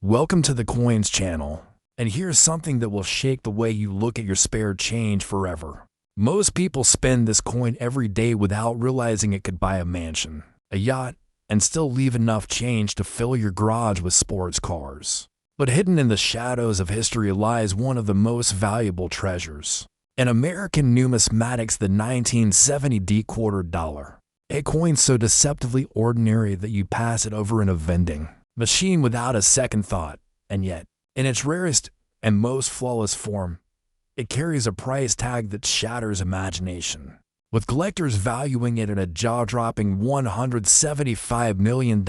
Welcome to the Coins channel, and here's something that will shake the way you look at your spare change forever. Most people spend this coin every day without realizing it could buy a mansion, a yacht, and still leave enough change to fill your garage with sports cars. But hidden in the shadows of history lies one of the most valuable treasures. In American numismatics, the 1970 D-quarter dollar. A coin so deceptively ordinary that you pass it over in a vending machine without a second thought, and yet, in its rarest and most flawless form, it carries a price tag that shatters imagination, with collectors valuing it at a jaw-dropping $175 million.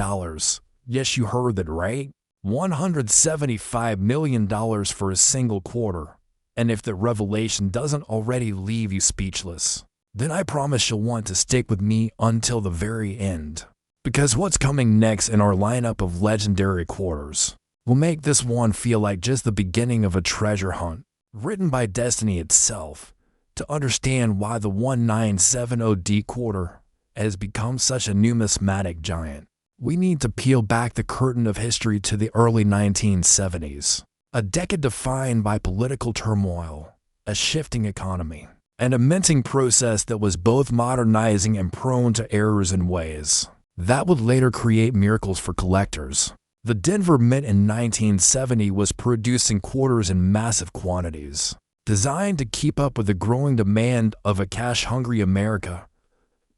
Yes, you heard that right? $175 million for a single quarter. And if the revelation doesn't already leave you speechless, then I promise you'll want to stick with me until the very end. Because what's coming next in our lineup of legendary quarters will make this one feel like just the beginning of a treasure hunt, written by destiny itself. To understand why the 1970 D quarter has become such a numismatic giant, we need to peel back the curtain of history to the early 1970s, a decade defined by political turmoil, a shifting economy, and a minting process that was both modernizing and prone to errors in ways that would later create miracles for collectors. The Denver Mint in 1970 was producing quarters in massive quantities, designed to keep up with the growing demand of a cash-hungry America.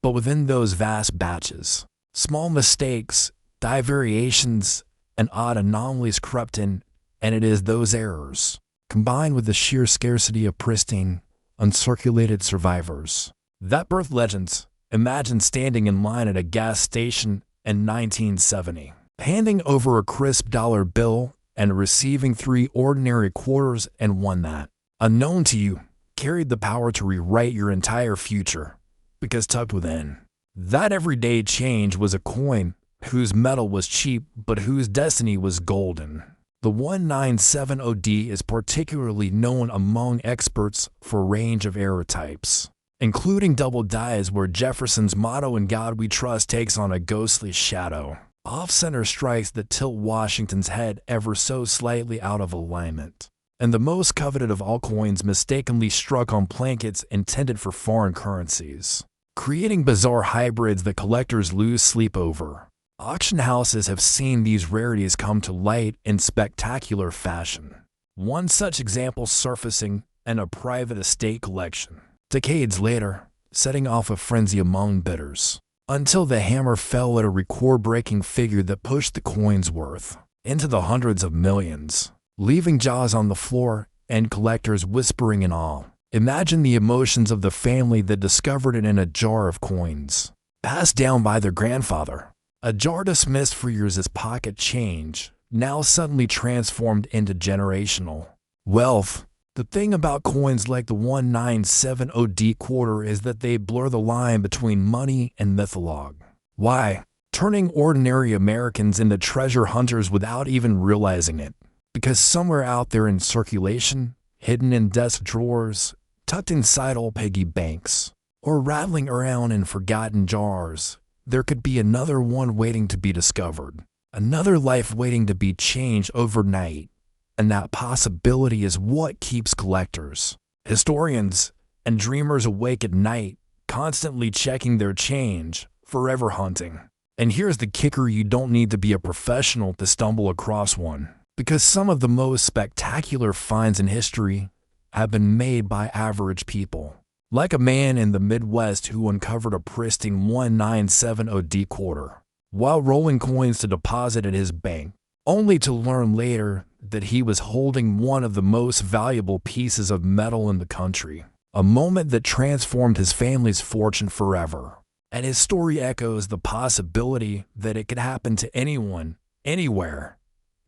But within those vast batches, small mistakes, die variations, and odd anomalies crept in, and it is those errors, combined with the sheer scarcity of pristine, uncirculated survivors, that birthed legends. Imagine standing in line at a gas station in 1970, handing over a crisp dollar bill and receiving 3 ordinary quarters and one that, unknown to you, carried the power to rewrite your entire future. Because tucked within that everyday change was a coin whose metal was cheap but whose destiny was golden. The 1970D is particularly known among experts for a range of error types, including double dies where Jefferson's motto "In God We Trust" takes on a ghostly shadow, off-center strikes that tilt Washington's head ever so slightly out of alignment, and the most coveted of all coins mistakenly struck on blankets intended for foreign currencies, creating bizarre hybrids that collectors lose sleep over. Auction houses have seen these rarities come to light in spectacular fashion, one such example surfacing in a private estate collection decades later, setting off a frenzy among bidders, until the hammer fell at a record-breaking figure that pushed the coin's worth into the hundreds of millions, leaving jaws on the floor and collectors whispering in awe. Imagine the emotions of the family that discovered it in a jar of coins, passed down by their grandfather. A jar dismissed for years as pocket change, now suddenly transformed into generational wealth. The thing about coins like the 1970 D quarter is that they blur the line between money and mythology. Why? Turning ordinary Americans into treasure hunters without even realizing it. Because somewhere out there in circulation, hidden in desk drawers, tucked inside old piggy banks, or rattling around in forgotten jars, there could be another one waiting to be discovered, another life waiting to be changed overnight. And that possibility is what keeps collectors, historians, and dreamers awake at night, constantly checking their change, forever hunting. And here's the kicker: you don't need to be a professional to stumble across one, because some of the most spectacular finds in history have been made by average people. Like a man in the Midwest who uncovered a pristine 1970 D quarter while rolling coins to deposit at his bank, only to learn later that he was holding one of the most valuable pieces of metal in the country, a moment that transformed his family's fortune forever. And his story echoes the possibility that it could happen to anyone, anywhere,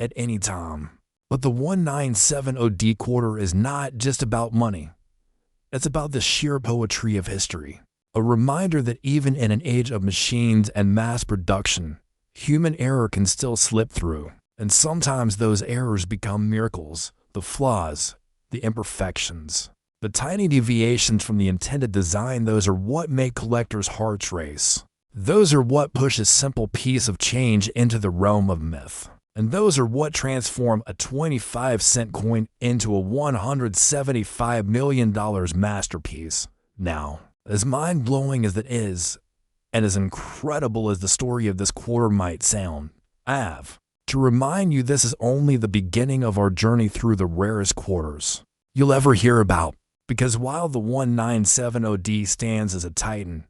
at any time. But the 1970 D quarter is not just about money. It's about the sheer poetry of history, a reminder that even in an age of machines and mass production, human error can still slip through. And sometimes those errors become miracles, the flaws, the imperfections, the tiny deviations from the intended design. Those are what make collectors' hearts race. Those are what push a simple piece of change into the realm of myth. And those are what transform a 25-cent coin into a $175 million masterpiece. Now, as mind-blowing as it is, and as incredible as the story of this quarter might sound, I have to remind you this is only the beginning of our journey through the rarest quarters you'll ever hear about. Because while the 1970D stands as a titan,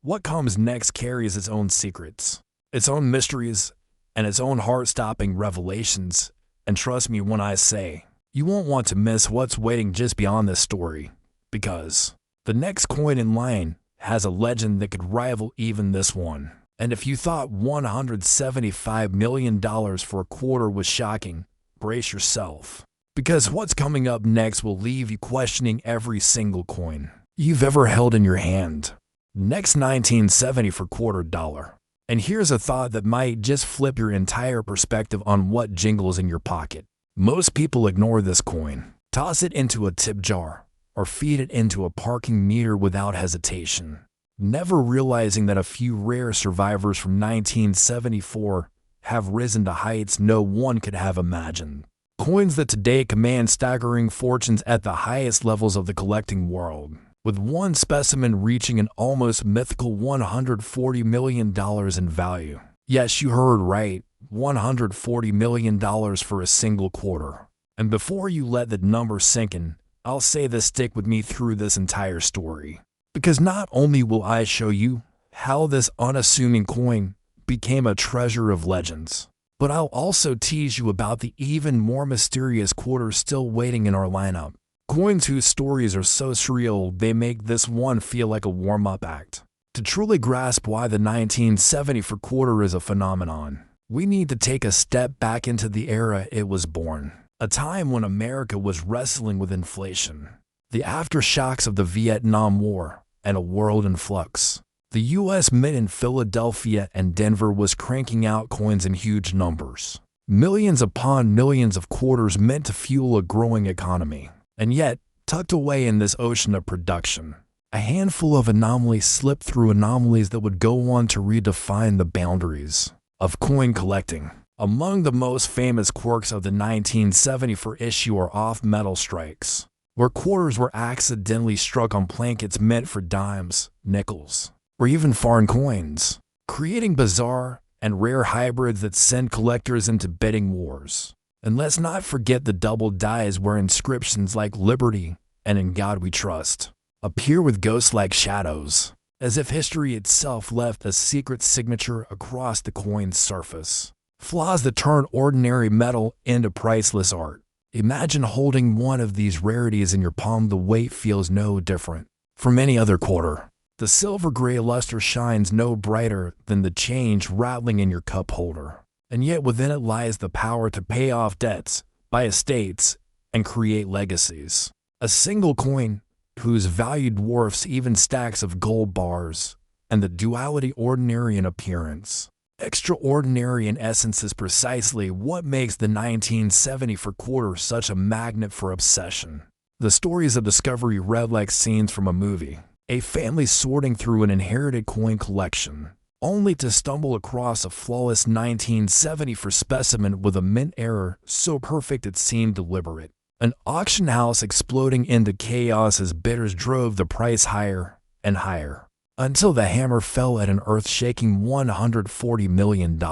what comes next carries its own secrets, its own mysteries, and its own heart-stopping revelations. And trust me when I say, you won't want to miss what's waiting just beyond this story, because the next coin in line has a legend that could rival even this one. And if you thought $175 million for a quarter was shocking, brace yourself. Because what's coming up next will leave you questioning every single coin you've ever held in your hand. Next, 1970 for $2. And here's a thought that might just flip your entire perspective on what jingles in your pocket. Most people ignore this coin, toss it into a tip jar, or feed it into a parking meter without hesitation, never realizing that a few rare survivors from 1974 have risen to heights no one could have imagined. Coins that today command staggering fortunes at the highest levels of the collecting world, with one specimen reaching an almost mythical $140 million in value. Yes, you heard right, $140 million for a single quarter. And before you let that number sink in, I'll say this: stick with me through this entire story. Because not only will I show you how this unassuming coin became a treasure of legends, but I'll also tease you about the even more mysterious quarters still waiting in our lineup. Coins whose stories are so surreal they make this one feel like a warm-up act. To truly grasp why the 1970 for quarter is a phenomenon, we need to take a step back into the era it was born. A time when America was wrestling with inflation, the aftershocks of the Vietnam War, and a world in flux. The U.S. Mint in Philadelphia and Denver was cranking out coins in huge numbers. Millions upon millions of quarters meant to fuel a growing economy. And yet, tucked away in this ocean of production, a handful of anomalies slipped through, anomalies that would go on to redefine the boundaries of coin collecting. Among the most famous quirks of the 1970 for issue are off-metal strikes, where quarters were accidentally struck on blankets meant for dimes, nickels, or even foreign coins, creating bizarre and rare hybrids that send collectors into bidding wars. And let's not forget the double dies where inscriptions like "Liberty" and "In God We Trust" appear with ghost-like shadows, as if history itself left a secret signature across the coin's surface. Flaws that turn ordinary metal into priceless art. Imagine holding one of these rarities in your palm. The weight feels no different from any other quarter. The silver-gray luster shines no brighter than the change rattling in your cup holder. And yet within it lies the power to pay off debts, buy estates, and create legacies. A single coin whose value dwarfs even stacks of gold bars, and the duality ordinary in appearance, extraordinary in essence, is precisely what makes the 1970 for quarter such a magnet for obsession. The stories of discovery read like scenes from a movie. A family sorting through an inherited coin collection, only to stumble across a flawless 1970 for specimen with a mint error so perfect it seemed deliberate. An auction house exploding into chaos as bidders drove the price higher and higher, until the hammer fell at an earth-shaking $140 million.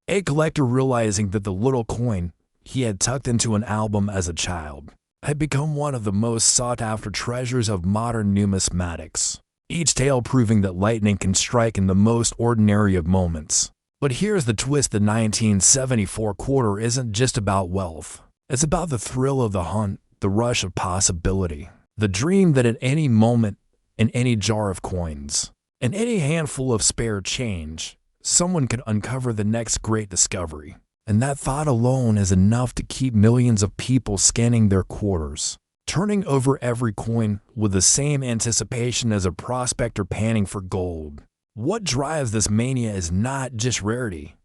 A collector, realizing that the little coin he had tucked into an album as a child had become one of the most sought-after treasures of modern numismatics. Each tale proving that lightning can strike in the most ordinary of moments. But here's the twist: the 1974 quarter isn't just about wealth. It's about the thrill of the hunt, the rush of possibility, the dream that at any moment, in any jar of coins, in any handful of spare change, someone could uncover the next great discovery. And that thought alone is enough to keep millions of people scanning their quarters, turning over every coin with the same anticipation as a prospector panning for gold. What drives this mania is not just rarity,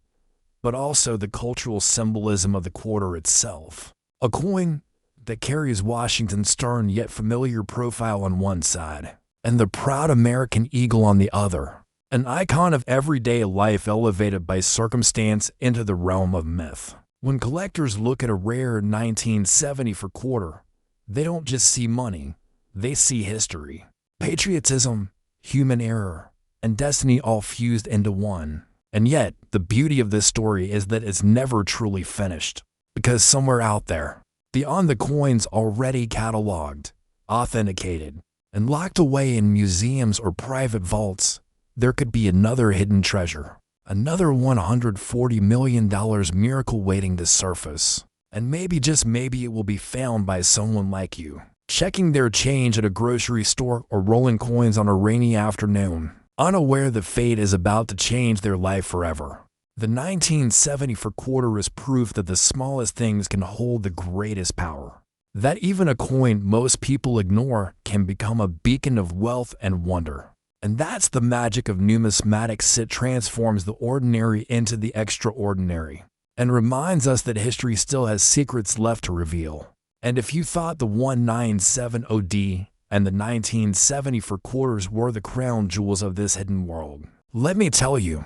but also the cultural symbolism of the quarter itself. A coin that carries Washington's stern yet familiar profile on one side, and the proud American eagle on the other. An icon of everyday life elevated by circumstance into the realm of myth. When collectors look at a rare 1970 for quarter, they don't just see money, they see history, patriotism, human error, and destiny all fused into one. And yet, the beauty of this story is that it's never truly finished, because somewhere out there, beyond the coins already cataloged, authenticated, and locked away in museums or private vaults, there could be another hidden treasure, another $140 million miracle waiting to surface. And maybe, just maybe, it will be found by someone like you, checking their change at a grocery store or rolling coins on a rainy afternoon, unaware that fate is about to change their life forever. The 1970 for quarter is proof that the smallest things can hold the greatest power. That even a coin most people ignore can become a beacon of wealth and wonder. And that's the magic of numismatics. It transforms the ordinary into the extraordinary, and reminds us that history still has secrets left to reveal. And if you thought the 1970 and the 1970 for quarters were the crown jewels of this hidden world, let me tell you,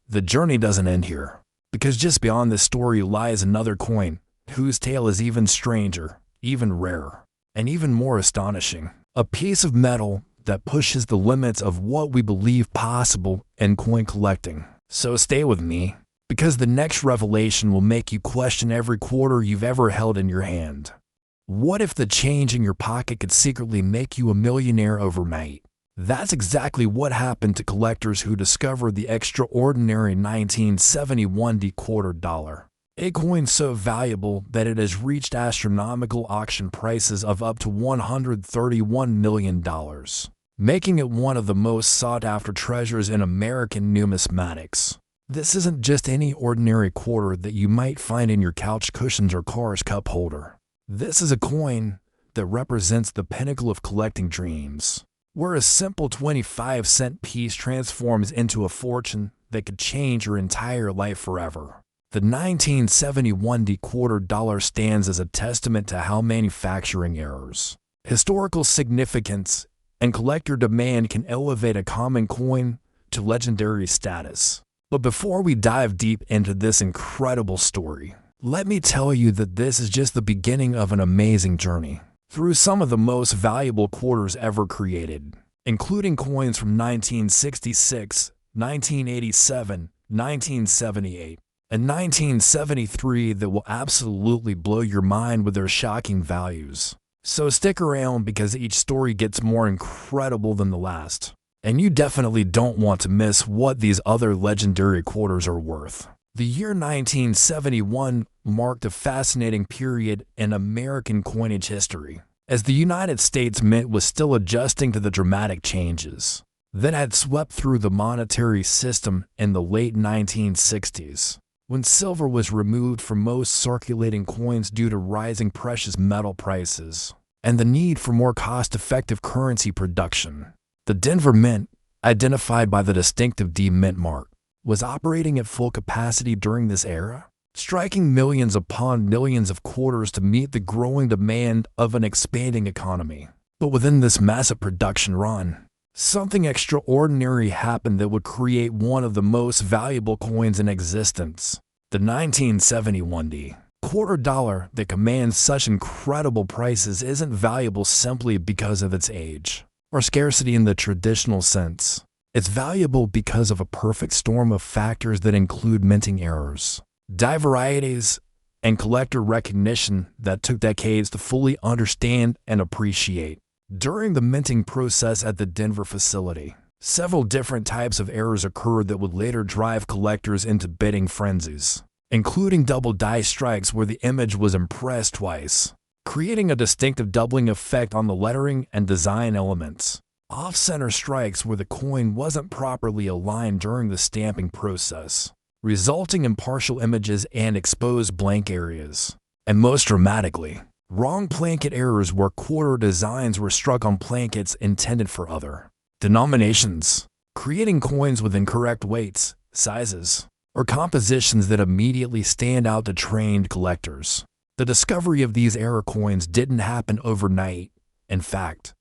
the journey doesn't end here. Because just beyond this story lies another coin, whose tale is even stranger, even rarer, and even more astonishing. A piece of metal that pushes the limits of what we believe possible in coin collecting. So stay with me, because the next revelation will make you question every quarter you've ever held in your hand. What if the change in your pocket could secretly make you a millionaire overnight? That's exactly what happened to collectors who discovered the extraordinary 1971 quarter dollar. A coin so valuable that it has reached astronomical auction prices of up to $131 million, making it one of the most sought-after treasures in American numismatics. This isn't just any ordinary quarter that you might find in your couch cushions or car's cup holder. This is a coin that represents the pinnacle of collecting dreams, where a simple 25-cent piece transforms into a fortune that could change your entire life forever. The 1971 quarter dollar stands as a testament to how manufacturing errors, historical significance, and collector demand can elevate a common coin to legendary status. But before we dive deep into this incredible story, let me tell you that this is just the beginning of an amazing journey through some of the most valuable quarters ever created, including coins from 1966, 1987, 1978, and 1973 that will absolutely blow your mind with their shocking values. So stick around, because each story gets more incredible than the last. And you definitely don't want to miss what these other legendary quarters are worth. The year 1971 marked a fascinating period in American coinage history, as the United States Mint was still adjusting to the dramatic changes that had swept through the monetary system in the late 1960s, when silver was removed from most circulating coins due to rising precious metal prices and the need for more cost-effective currency production. The Denver Mint, identified by the distinctive D Mint mark, was operating at full capacity during this era, striking millions upon millions of quarters to meet the growing demand of an expanding economy. But within this massive production run, something extraordinary happened that would create one of the most valuable coins in existence. The 1971 quarter dollar that commands such incredible prices isn't valuable simply because of its age or scarcity in the traditional sense. It's valuable because of a perfect storm of factors that include minting errors, die varieties, and collector recognition that took decades to fully understand and appreciate. During the minting process at the Denver facility, several different types of errors occurred that would later drive collectors into bidding frenzies, including double die strikes where the image was impressed twice, creating a distinctive doubling effect on the lettering and design elements. Off-center strikes where the coin wasn't properly aligned during the stamping process, resulting in partial images and exposed blank areas. And most dramatically, wrong planket errors where quarter designs were struck on plankets intended for other denominations, creating coins with incorrect weights, sizes, or compositions that immediately stand out to trained collectors. The discovery of these error coins didn't happen overnight. In fact,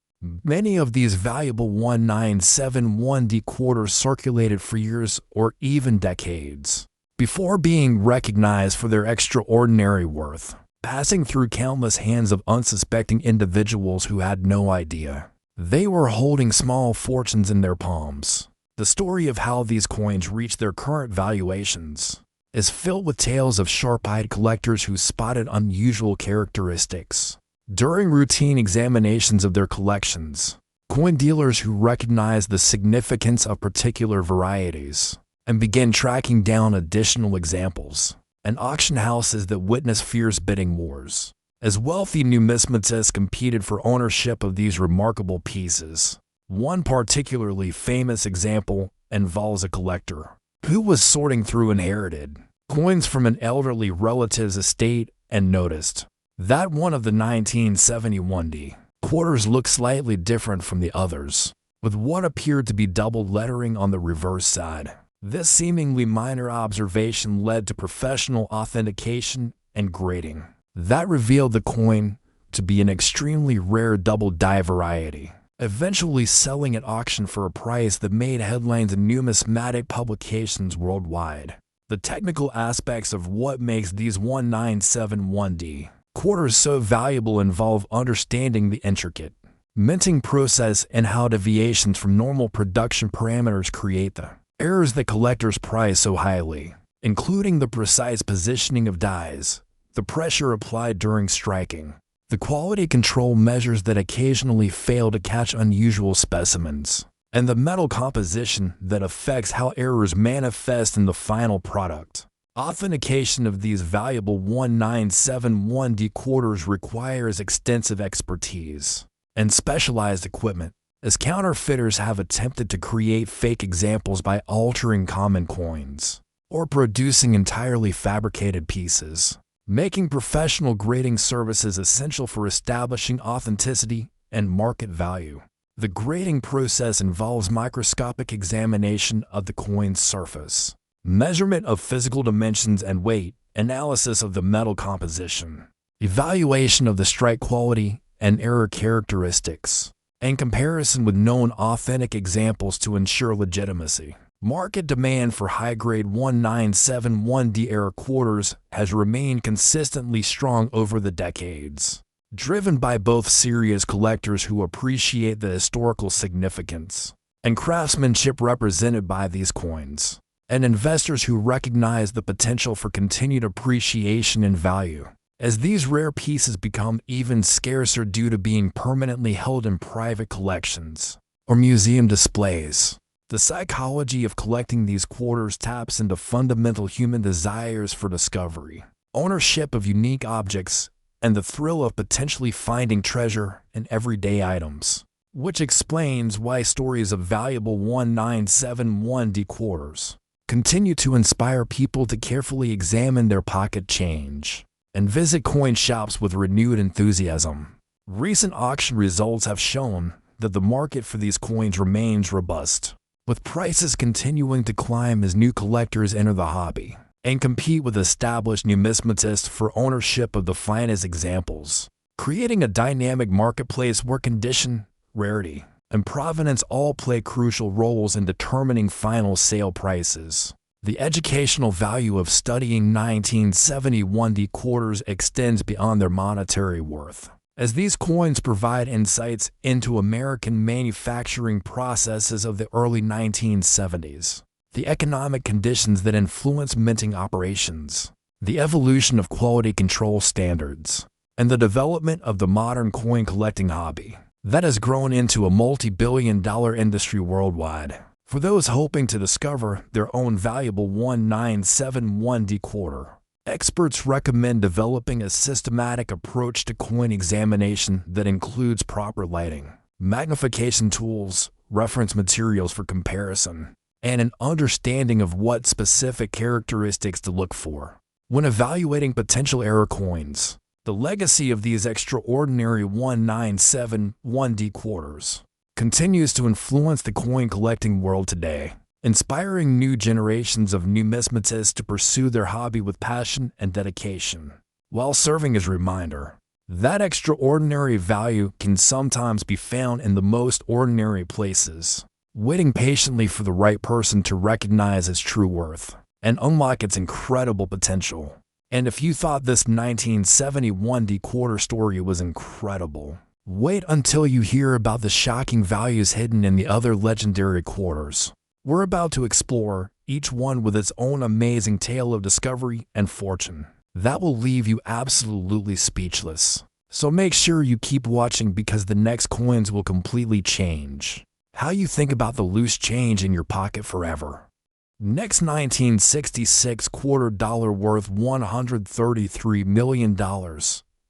many of these valuable 1971 quarters circulated for years or even decades before being recognized for their extraordinary worth, passing through countless hands of unsuspecting individuals who had no idea they were holding small fortunes in their palms. The story of how these coins reached their current valuations is filled with tales of sharp-eyed collectors who spotted unusual characteristics during routine examinations of their collections, coin dealers who recognized the significance of particular varieties and began tracking down additional examples, and auction houses that witnessed fierce bidding wars as wealthy numismatists competed for ownership of these remarkable pieces. One particularly famous example involves a collector who was sorting through inherited coins from an elderly relative's estate and noticed that one of the 1971 D quarters looked slightly different from the others, with what appeared to be double lettering on the reverse side. This seemingly minor observation led to professional authentication and grading that revealed the coin to be an extremely rare double die variety, eventually selling at auction for a price that made headlines in numismatic publications worldwide. The technical aspects of what makes these 1971D quarters so valuable involve understanding the intricate minting process and how deviations from normal production parameters create the errors that collectors prize so highly, including the precise positioning of dies, the pressure applied during striking, the quality control measures that occasionally fail to catch unusual specimens, and the metal composition that affects how errors manifest in the final product. Authentication of these valuable 1971D quarters requires extensive expertise and specialized equipment, as counterfeiters have attempted to create fake examples by altering common coins or producing entirely fabricated pieces, making professional grading services essential for establishing authenticity and market value. The grading process involves microscopic examination of the coin's surface, measurement of physical dimensions and weight, analysis of the metal composition, evaluation of the strike quality and error characteristics, and comparison with known authentic examples to ensure legitimacy. Market demand for high-grade 1971D era quarters has remained consistently strong over the decades, driven by both serious collectors who appreciate the historical significance and craftsmanship represented by these coins, and investors who recognize the potential for continued appreciation in value as these rare pieces become even scarcer due to being permanently held in private collections or museum displays. The psychology of collecting these quarters taps into fundamental human desires for discovery, ownership of unique objects, and the thrill of potentially finding treasure in everyday items, which explains why stories of valuable 1971D quarters continue to inspire people to carefully examine their pocket change and visit coin shops with renewed enthusiasm. Recent auction results have shown that the market for these coins remains robust, with prices continuing to climb as new collectors enter the hobby and compete with established numismatists for ownership of the finest examples, creating a dynamic marketplace where condition, rarity, and provenance all play crucial roles in determining final sale prices. The educational value of studying 1971D quarters extends beyond their monetary worth, as these coins provide insights into American manufacturing processes of the early 1970s, the economic conditions that influence minting operations, the evolution of quality control standards, and the development of the modern coin collecting hobby that has grown into a multi-billion-dollar industry worldwide. For those hoping to discover their own valuable 1971D quarter, experts recommend developing a systematic approach to coin examination that includes proper lighting, magnification tools, reference materials for comparison, and an understanding of what specific characteristics to look for when evaluating potential error coins. The legacy of these extraordinary 1971D quarters continues to influence the coin collecting world today, inspiring new generations of numismatists to pursue their hobby with passion and dedication, while serving as a reminder that extraordinary value can sometimes be found in the most ordinary places, waiting patiently for the right person to recognize its true worth. and unlock its incredible potential. And if you thought this 1971 quarter story was incredible, wait until you hear about the shocking values hidden in the other legendary quarters. We're about to explore, each one with its own amazing tale of discovery and fortune that will leave you absolutely speechless. So make sure you keep watching, because the next coins will completely change how you think about the loose change in your pocket forever. Next, 1966 quarter dollar worth $133 million.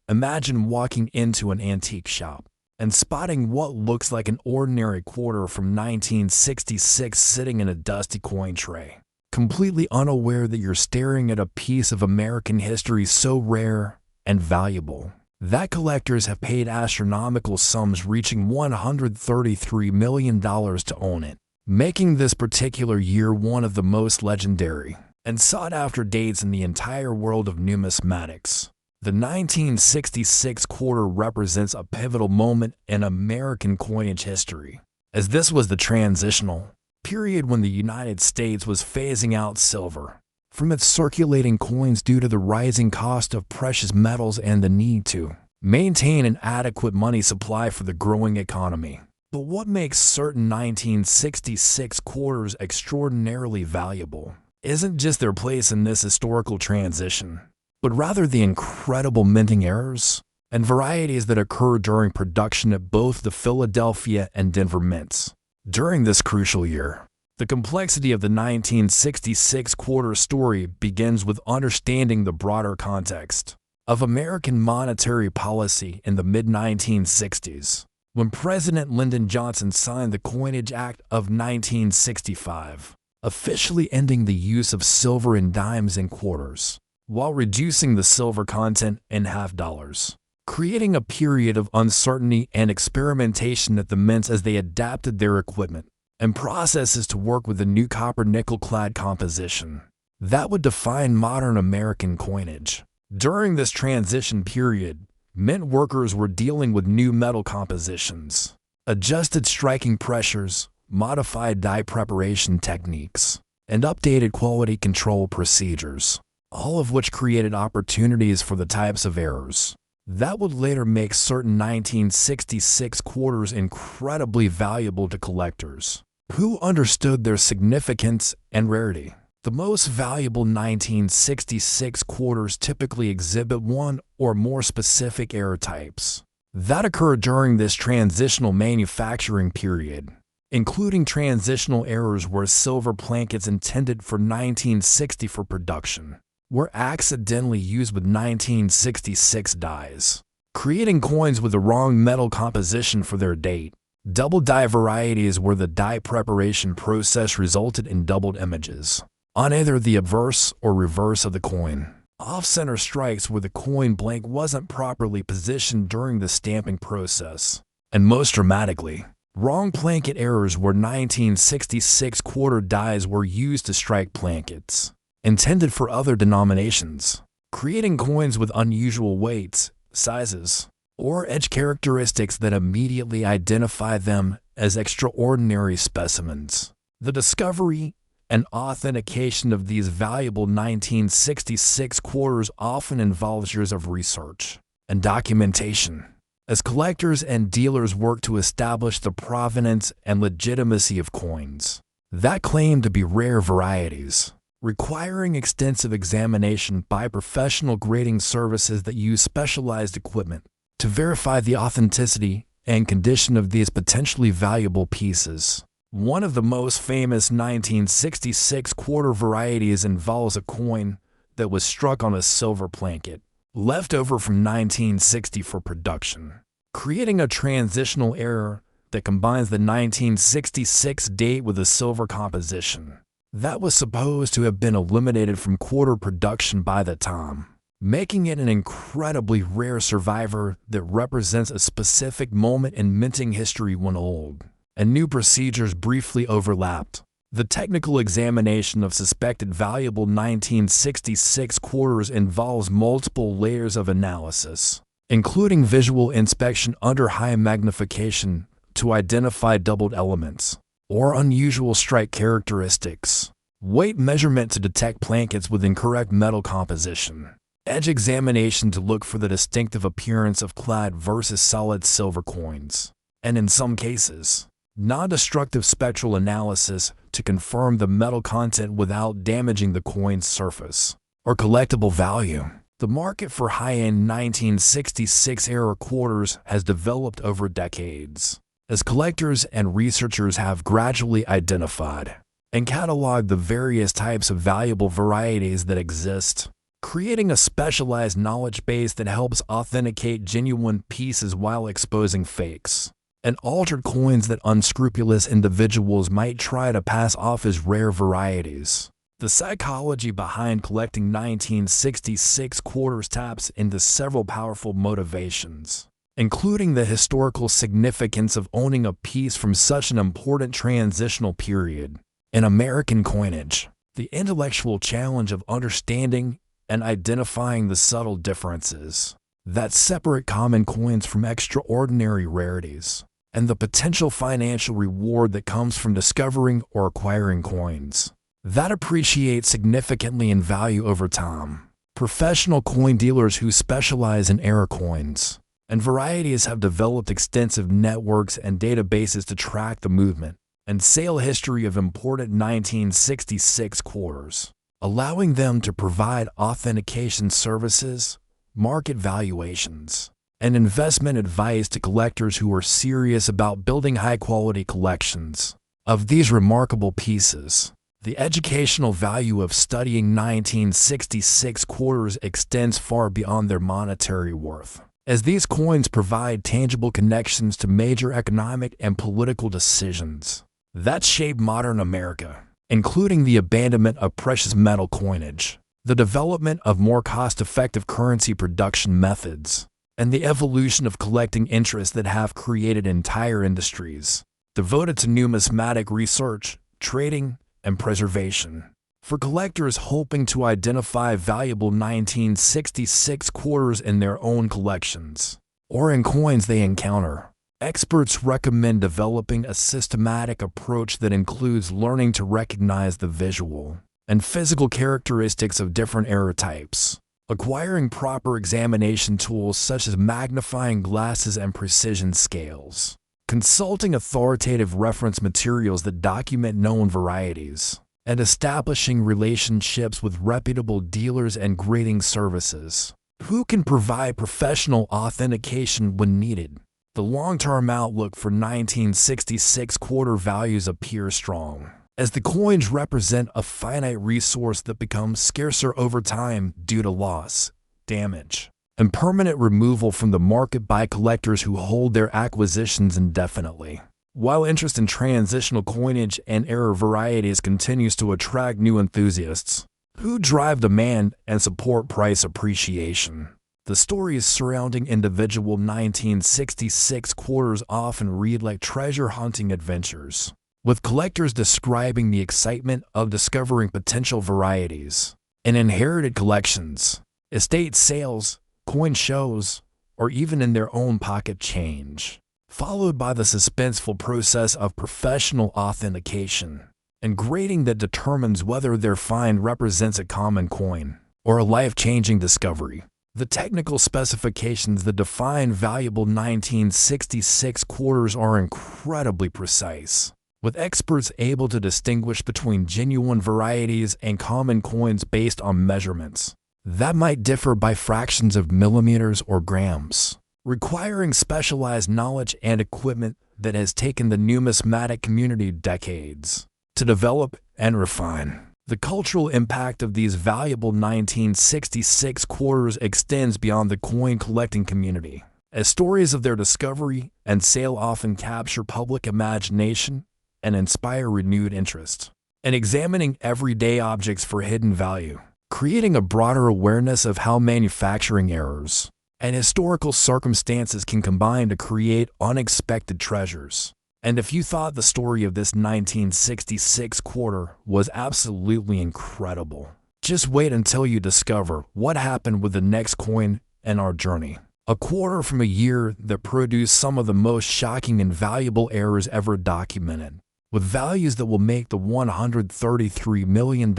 Imagine walking into an antique shop and spotting what looks like an ordinary quarter from 1966 sitting in a dusty coin tray, completely unaware that you're staring at a piece of American history so rare and valuable that collectors have paid astronomical sums reaching $133 million to own it, making this particular year one of the most legendary and sought-after dates in the entire world of numismatics. The 1966 quarter represents a pivotal moment in American coinage history, as this was the transitional period when the United States was phasing out silver from its circulating coins due to the rising cost of precious metals and the need to maintain an adequate money supply for the growing economy. But what makes certain 1966 quarters extraordinarily valuable isn't just their place in this historical transition, but rather the incredible minting errors and varieties that occur during production at both the Philadelphia and Denver mints. During this crucial year, the complexity of the 1966 quarter story begins with understanding the broader context of American monetary policy in the mid-1960s, when President Lyndon Johnson signed the Coinage Act of 1965, officially ending the use of silver in dimes and quarters, while reducing the silver content in half dollars, creating a period of uncertainty and experimentation at the mints as they adapted their equipment and processes to work with the new copper-nickel-clad composition that would define modern American coinage. During this transition period, mint workers were dealing with new metal compositions, adjusted striking pressures, modified die preparation techniques, and updated quality control procedures, all of which created opportunities for the types of errors that would later make certain 1966 quarters incredibly valuable to collectors who understood their significance and rarity. The most valuable 1966 quarters typically exhibit one or more specific error types that occur during this transitional manufacturing period, including transitional errors where silver plankets intended for 1960 for production were accidentally used with 1966 dies, creating coins with the wrong metal composition for their date. Double die varieties where the die preparation process resulted in doubled images on either the obverse or reverse of the coin. Off-center strikes where the coin blank wasn't properly positioned during the stamping process. And most dramatically, wrong planket errors where 1966 quarter dies were used to strike plankets intended for other denominations, creating coins with unusual weights, sizes, or edge characteristics that immediately identify them as extraordinary specimens. The discovery and authentication of these valuable 1966 quarters often involves years of research and documentation, as collectors and dealers work to establish the provenance and legitimacy of coins that claim to be rare varieties, requiring extensive examination by professional grading services that use specialized equipment to verify the authenticity and condition of these potentially valuable pieces. One of the most famous 1966 quarter varieties involves a coin that was struck on a silver planket, left over from 1960 for production, creating a transitional error that combines the 1966 date with a silver composition that was supposed to have been eliminated from quarter production by the time, making it an incredibly rare survivor that represents a specific moment in minting history when old and new procedures briefly overlapped. The technical examination of suspected valuable 1966 quarters involves multiple layers of analysis, including visual inspection under high magnification to identify doubled elements or unusual strike characteristics, weight measurement to detect blankets with incorrect metal composition, edge examination to look for the distinctive appearance of clad versus solid silver coins, and in some cases, non-destructive spectral analysis to confirm the metal content without damaging the coin's surface or collectible value. The market for high-end 1966-era quarters has developed over decades, as collectors and researchers have gradually identified and cataloged the various types of valuable varieties that exist, creating a specialized knowledge base that helps authenticate genuine pieces while exposing fakes and altered coins that unscrupulous individuals might try to pass off as rare varieties. The psychology behind collecting 1966 quarters taps into several powerful motivations, including the historical significance of owning a piece from such an important transitional period in American coinage, the intellectual challenge of understanding and identifying the subtle differences that separate common coins from extraordinary rarities, and the potential financial reward that comes from discovering or acquiring coins that appreciate significantly in value over time. Professional coin dealers who specialize in era coins and varieties have developed extensive networks and databases to track the movement and sale history of important 1966 quarters, allowing them to provide authentication services, market valuations, and investment advice to collectors who are serious about building high-quality collections of these remarkable pieces. The educational value of studying 1966 quarters extends far beyond their monetary worth, as these coins provide tangible connections to major economic and political decisions that shape modern America, including the abandonment of precious metal coinage, the development of more cost-effective currency production methods, and the evolution of collecting interests that have created entire industries devoted to numismatic research, trading, and preservation. For collectors hoping to identify valuable 1966 quarters in their own collections, or in coins they encounter, experts recommend developing a systematic approach that includes learning to recognize the visual and physical characteristics of different era types, acquiring proper examination tools such as magnifying glasses and precision scales, consulting authoritative reference materials that document known varieties, and establishing relationships with reputable dealers and grading services who can provide professional authentication when needed. The long-term outlook for 1966 quarter values appears strong, as the coins represent a finite resource that becomes scarcer over time due to loss, damage, and permanent removal from the market by collectors who hold their acquisitions indefinitely. While interest in transitional coinage and era varieties continues to attract new enthusiasts who drive demand and support price appreciation, the stories surrounding individual 1966 quarters often read like treasure hunting adventures, with collectors describing the excitement of discovering potential varieties in inherited collections, estate sales, coin shows, or even in their own pocket change, followed by the suspenseful process of professional authentication and grading that determines whether their find represents a common coin or a life-changing discovery. The technical specifications that define valuable 1966 quarters are incredibly precise, with experts able to distinguish between genuine varieties and common coins based on measurements that might differ by fractions of millimeters or grams, requiring specialized knowledge and equipment that has taken the numismatic community decades to develop and refine. The cultural impact of these valuable 1966 quarters extends beyond the coin collecting community, as stories of their discovery and sale often capture public imagination and inspire renewed interest in examining everyday objects for hidden value, creating a broader awareness of how manufacturing errors and historical circumstances can combine to create unexpected treasures. And if you thought the story of this 1966 quarter was absolutely incredible, just wait until you discover what happened with the next coin in our journey. A quarter from a year that produced some of the most shocking and valuable errors ever documented. with values that will make the $133 million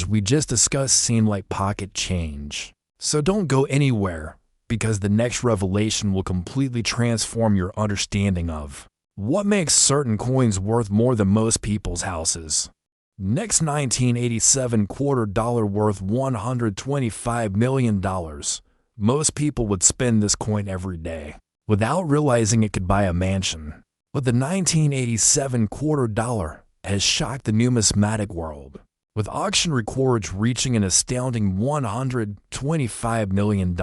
we just discussed seem like pocket change. So don't go anywhere, because the next revelation will completely transform your understanding of what makes certain coins worth more than most people's houses. Next, 1987 quarter dollar worth $125 million. Most people would spend this coin every day, without realizing it could buy a mansion. But the 1987 quarter dollar has shocked the numismatic world, with auction records reaching an astounding $125 million,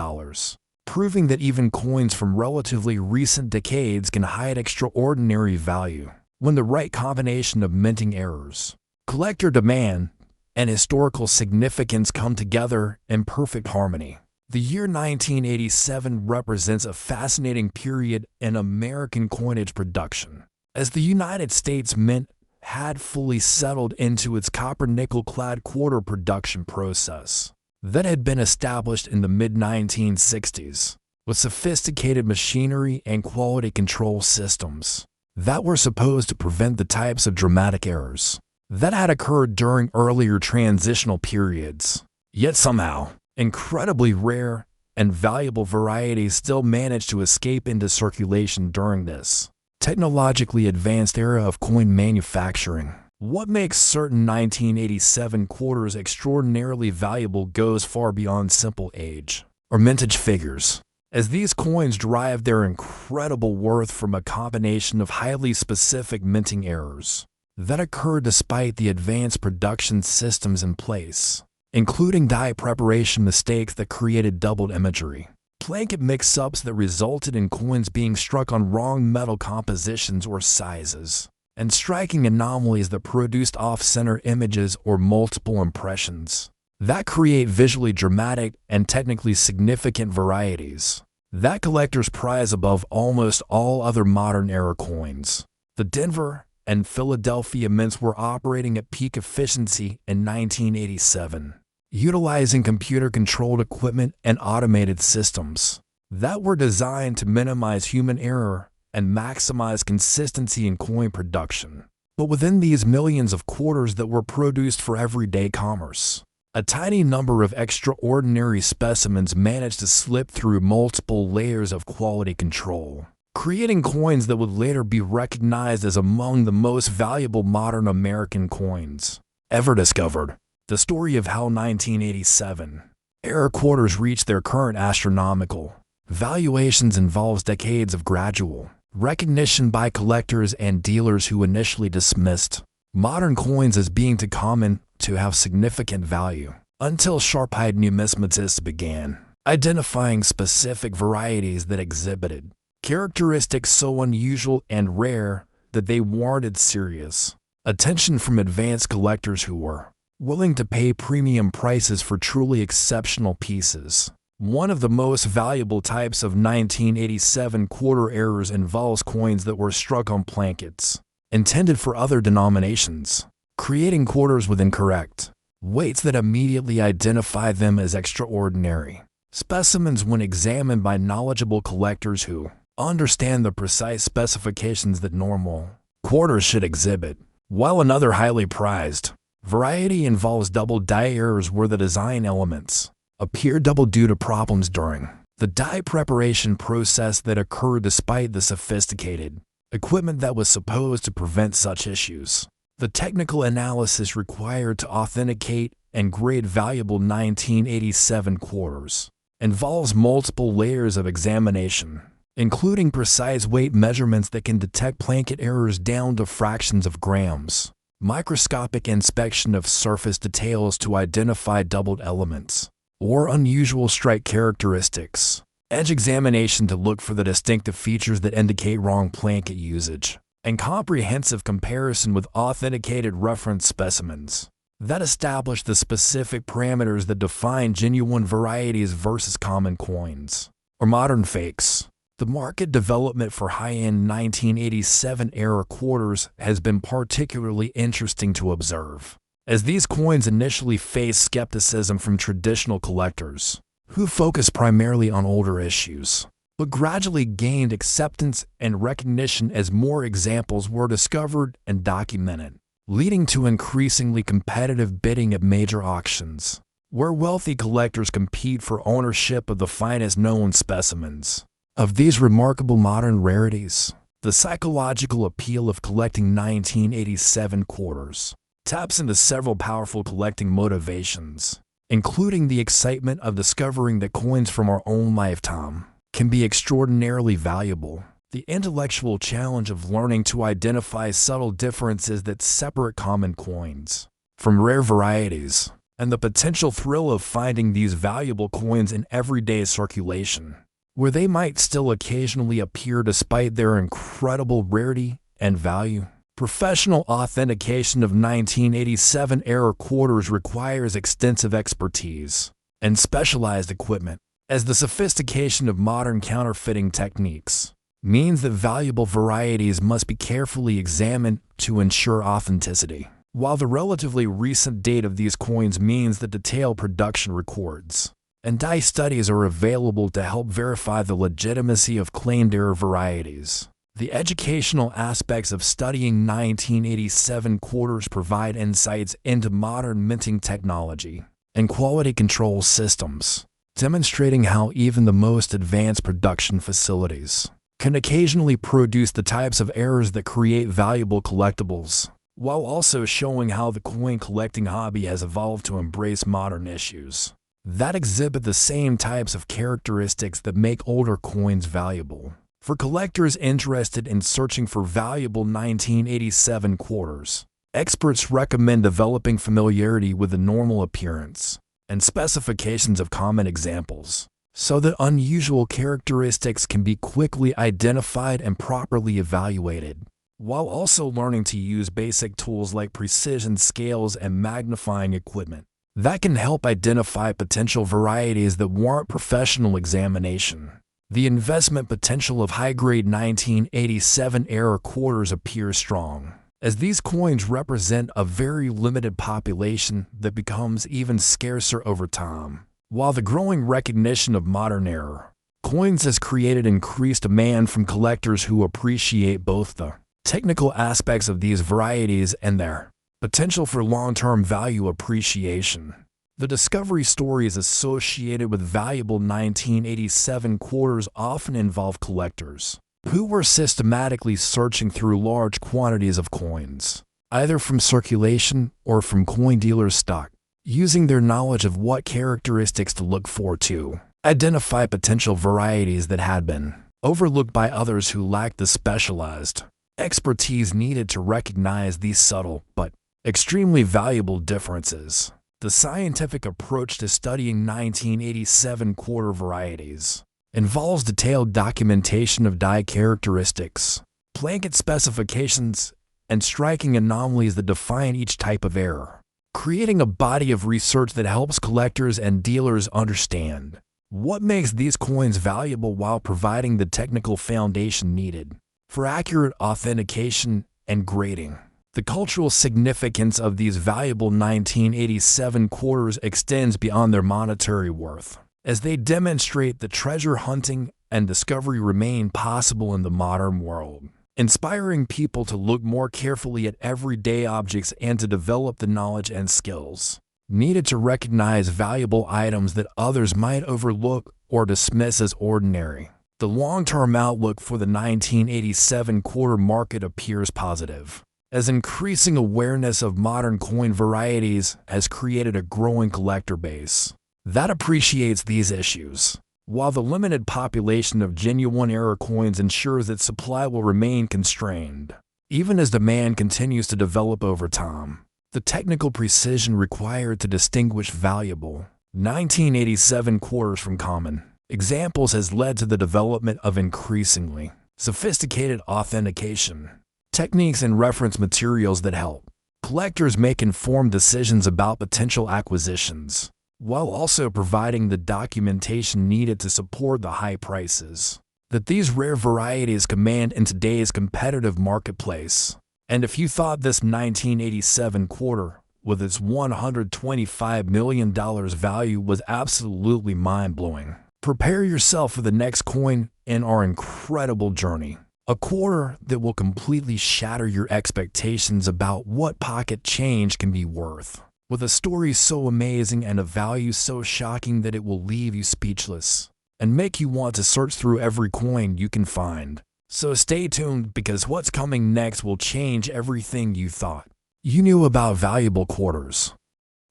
proving that even coins from relatively recent decades can hide extraordinary value when the right combination of minting errors, collector demand, and historical significance come together in perfect harmony. The year 1987 represents a fascinating period in American coinage production, as the United States Mint had fully settled into its copper-nickel-clad quarter production process that had been established in the mid-1960s, with sophisticated machinery and quality control systems that were supposed to prevent the types of dramatic errors that had occurred during earlier transitional periods. Yet somehow, incredibly rare and valuable varieties still managed to escape into circulation during this technologically advanced era of coin manufacturing. What makes certain 1987 quarters extraordinarily valuable goes far beyond simple age or mintage figures, as these coins derive their incredible worth from a combination of highly specific minting errors that occur despite the advanced production systems in place, including die preparation mistakes that created doubled imagery, blanket mix-ups that resulted in coins being struck on wrong metal compositions or sizes, and striking anomalies that produced off-center images or multiple impressions that create visually dramatic and technically significant varieties that collectors prize above almost all other modern era coins. The Denver and Philadelphia mints were operating at peak efficiency in 1987, utilizing computer-controlled equipment and automated systems that were designed to minimize human error and maximize consistency in coin production. But within these millions of quarters that were produced for everyday commerce, a tiny number of extraordinary specimens managed to slip through multiple layers of quality control, creating coins that would later be recognized as among the most valuable modern American coins ever discovered. The story of how 1987 era quarters reached their current astronomical valuations involves decades of gradual recognition by collectors and dealers who initially dismissed modern coins as being too common to have significant value, until sharp-eyed numismatists began identifying specific varieties that exhibited characteristics so unusual and rare that they warranted serious attention from advanced collectors who were willing to pay premium prices for truly exceptional pieces. One of the most valuable types of 1987 quarter errors involves coins that were struck on plankets intended for other denominations, creating quarters with incorrect weights that immediately identify them as extraordinary specimens when examined by knowledgeable collectors who understand the precise specifications that normal quarters should exhibit. While another highly prized variety involves double die errors where the design elements appear double due to problems during the die preparation process that occur despite the sophisticated equipment that was supposed to prevent such issues. The technical analysis required to authenticate and grade valuable 1987 quarters involves multiple layers of examination, including precise weight measurements that can detect planket errors down to fractions of grams, microscopic inspection of surface details to identify doubled elements or unusual strike characteristics, edge examination to look for the distinctive features that indicate wrong planket usage, and comprehensive comparison with authenticated reference specimens that establish the specific parameters that define genuine varieties versus common coins or modern fakes. The market development for high-end 1987 era quarters has been particularly interesting to observe, as these coins initially faced skepticism from traditional collectors who focus primarily on older issues. but gradually gained acceptance and recognition as more examples were discovered and documented, leading to increasingly competitive bidding at major auctions, where wealthy collectors compete for ownership of the finest known specimens. Of these remarkable modern rarities, the psychological appeal of collecting 1987 quarters taps into several powerful collecting motivations, including the excitement of discovering that coins from our own lifetime can be extraordinarily valuable, the intellectual challenge of learning to identify subtle differences that separate common coins from rare varieties, and the potential thrill of finding these valuable coins in everyday circulation, where they might still occasionally appear despite their incredible rarity and value. Professional authentication of 1987-era quarters requires extensive expertise and specialized equipment, as the sophistication of modern counterfeiting techniques means that valuable varieties must be carefully examined to ensure authenticity, while the relatively recent date of these coins means that detailed production records and die studies are available to help verify the legitimacy of claimed era varieties. The educational aspects of studying 1987 quarters provide insights into modern minting technology and quality control systems, demonstrating how even the most advanced production facilities can occasionally produce the types of errors that create valuable collectibles, while also showing how the coin collecting hobby has evolved to embrace modern issues that exhibit the same types of characteristics that make older coins valuable. For collectors interested in searching for valuable 1987 quarters, experts recommend developing familiarity with the normal appearance and specifications of common examples, so that unusual characteristics can be quickly identified and properly evaluated, while also learning to use basic tools like precision scales and magnifying equipment that can help identify potential varieties that warrant professional examination. The investment potential of high-grade 1987-era quarters appears strong, as these coins represent a very limited population that becomes even scarcer over time. While the growing recognition of modern-era coins has created increased demand from collectors who appreciate both the technical aspects of these varieties and their potential for long-term value appreciation. The discovery stories associated with valuable 1987 quarters often involve collectors who were systematically searching through large quantities of coins, either from circulation or from coin dealers' stock, using their knowledge of what characteristics to look for to identify potential varieties that had been overlooked by others who lacked the specialized expertise needed to recognize these subtle but extremely valuable differences. The scientific approach to studying 1987 quarter varieties involves detailed documentation of die characteristics, blanket specifications, and striking anomalies that define each type of error, creating a body of research that helps collectors and dealers understand what makes these coins valuable while providing the technical foundation needed for accurate authentication and grading. The cultural significance of these valuable 1987 quarters extends beyond their monetary worth, as they demonstrate that treasure hunting and discovery remain possible in the modern world, inspiring people to look more carefully at everyday objects and to develop the knowledge and skills needed to recognize valuable items that others might overlook or dismiss as ordinary. The long-term outlook for the 1987 quarter market appears positive, as increasing awareness of modern coin varieties has created a growing collector base that appreciates these issues, while the limited population of genuine era coins ensures that supply will remain constrained, even as demand continues to develop over time. The technical precision required to distinguish valuable 1987 quarters from common examples has led to the development of increasingly sophisticated authentication techniques and reference materials that help collectors make informed decisions about potential acquisitions, while also providing the documentation needed to support the high prices that these rare varieties command in today's competitive marketplace. And if you thought this 1987 quarter, with its $125 million value, was absolutely mind-blowing, Prepare yourself for the next coin in our incredible journey. A quarter that will completely shatter your expectations about what pocket change can be worth. With a story so amazing and a value so shocking that it will leave you speechless and make you want to search through every coin you can find. So stay tuned, because what's coming next will change everything you thought you knew about valuable quarters.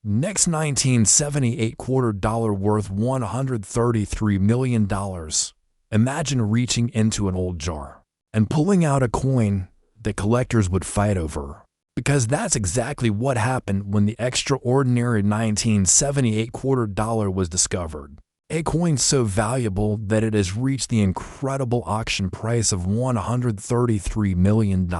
Next, 1978 quarter dollar worth $133 million. Imagine reaching into an old jar and pulling out a coin that collectors would fight over. Because that's exactly what happened when the extraordinary 1978 quarter dollar was discovered. A coin so valuable that it has reached the incredible auction price of $133 million.